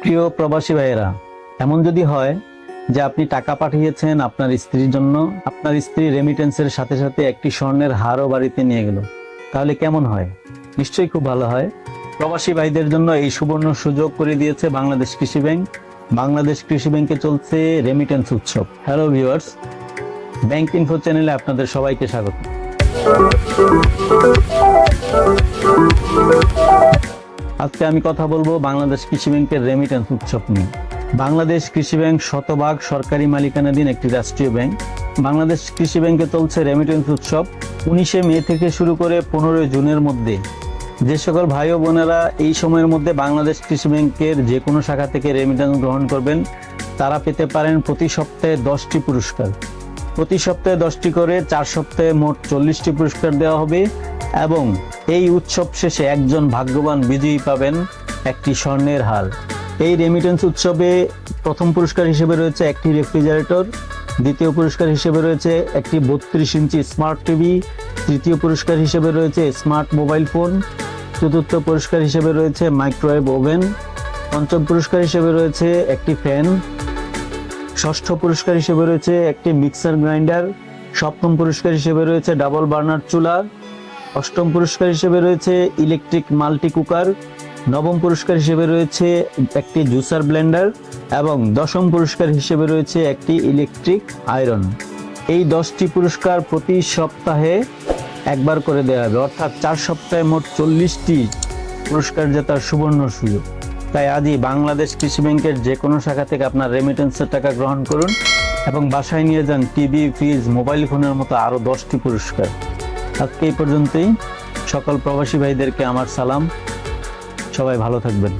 প্রিয় প্রবাসী ভাইয়েরা, এমন যদি হয় যে আপনি টাকা পাঠিয়েছেন আপনার স্ত্রীর জন্য, আপনার স্ত্রী রেমিটেন্সের সাথে সাথে একটি স্বর্ণের হারও বাড়িতে নিয়ে গেল, তাহলে কেমন হয়? নিশ্চয়ই খুব ভালো হয়। প্রবাসী ভাইদের জন্য এই সুবর্ণ সুযোগ করে দিয়েছে বাংলাদেশ কৃষি ব্যাংক। বাংলাদেশ কৃষি ব্যাংকে চলছে রেমিটেন্স উৎসব। হ্যালো ভিউয়ার্স, ব্যাংক ইনফো চ্যানেলে আপনাদের সবাইকে স্বাগত। আজকে আমি কথা বলবো বাংলাদেশ কৃষি ব্যাংকের রেমিটেন্স উৎসব নিয়ে। বাংলাদেশ কৃষি ব্যাংক শতভাগ সরকারি মালিকানাধীন একটি রাষ্ট্রীয় ব্যাংক। বাংলাদেশ কৃষি ব্যাংকে চলছে রেমিটেন্স উৎসব। 19 মে থেকে শুরু করে 15 জুনের মধ্যে যে সকল ভাই ও বোনেরা এই সময়ের মধ্যে বাংলাদেশ কৃষি ব্যাংকের যে কোনো শাখা থেকে রেমিটেন্স গ্রহণ করবেন, তারা পেতে পারেন প্রতি সপ্তাহে 10টি পুরস্কার। প্রতি সপ্তাহে 10টি করে 4 সপ্তাহে মোট 40টি পুরস্কার দেওয়া হবে এবং এই উৎসব শেষে একজন ভাগ্যবান বিজয়ী পাবেন একটি স্বর্ণের হার। এই রেমিটেন্স উৎসবে প্রথম পুরস্কার হিসেবে রয়েছে একটি রেফ্রিজারেটর, দ্বিতীয় পুরস্কার হিসেবে রয়েছে একটি 32 ইঞ্চি স্মার্ট টিভি, তৃতীয় পুরস্কার হিসেবে রয়েছে স্মার্ট মোবাইল ফোন, চতুর্থ পুরস্কার হিসেবে রয়েছে মাইক্রোওয়েভ ওভেন, পঞ্চম পুরস্কার হিসেবে রয়েছে একটি ফ্যান, ষষ্ঠ পুরস্কার হিসেবে রয়েছে একটি মিক্সার গ্রাইন্ডার, সপ্তম পুরস্কার হিসেবে রয়েছে ডাবল বার্নার চুলা, অষ্টম পুরস্কার হিসেবে রয়েছে ইলেকট্রিক মাল্টি কুকার, নবম পুরস্কার হিসেবে রয়েছে একটি জুসার ব্লেন্ডার এবং দশম পুরস্কার হিসেবে রয়েছে একটি ইলেকট্রিক আয়রন। এই 10টি পুরস্কার প্রতি সপ্তাহে একবার করে দেওয়া হবে, অর্থাৎ 4 সপ্তাহে মোট 40টি পুরস্কার জেতার সুবর্ণ সুযোগ। তাই আজই বাংলাদেশ কৃষি ব্যাংকের যে কোনো শাখা থেকে আপনার রেমিটেন্সের টাকা গ্রহণ করুন এবং বাসায় নিয়ে যান টিভি, ফ্রিজ, মোবাইল ফোনের মতো আরও 10টি পুরস্কার। আজকে এই পর্যন্তই। সকল প্রবাসী ভাইদেরকে আমার সালাম। সবাই ভালো থাকবেন।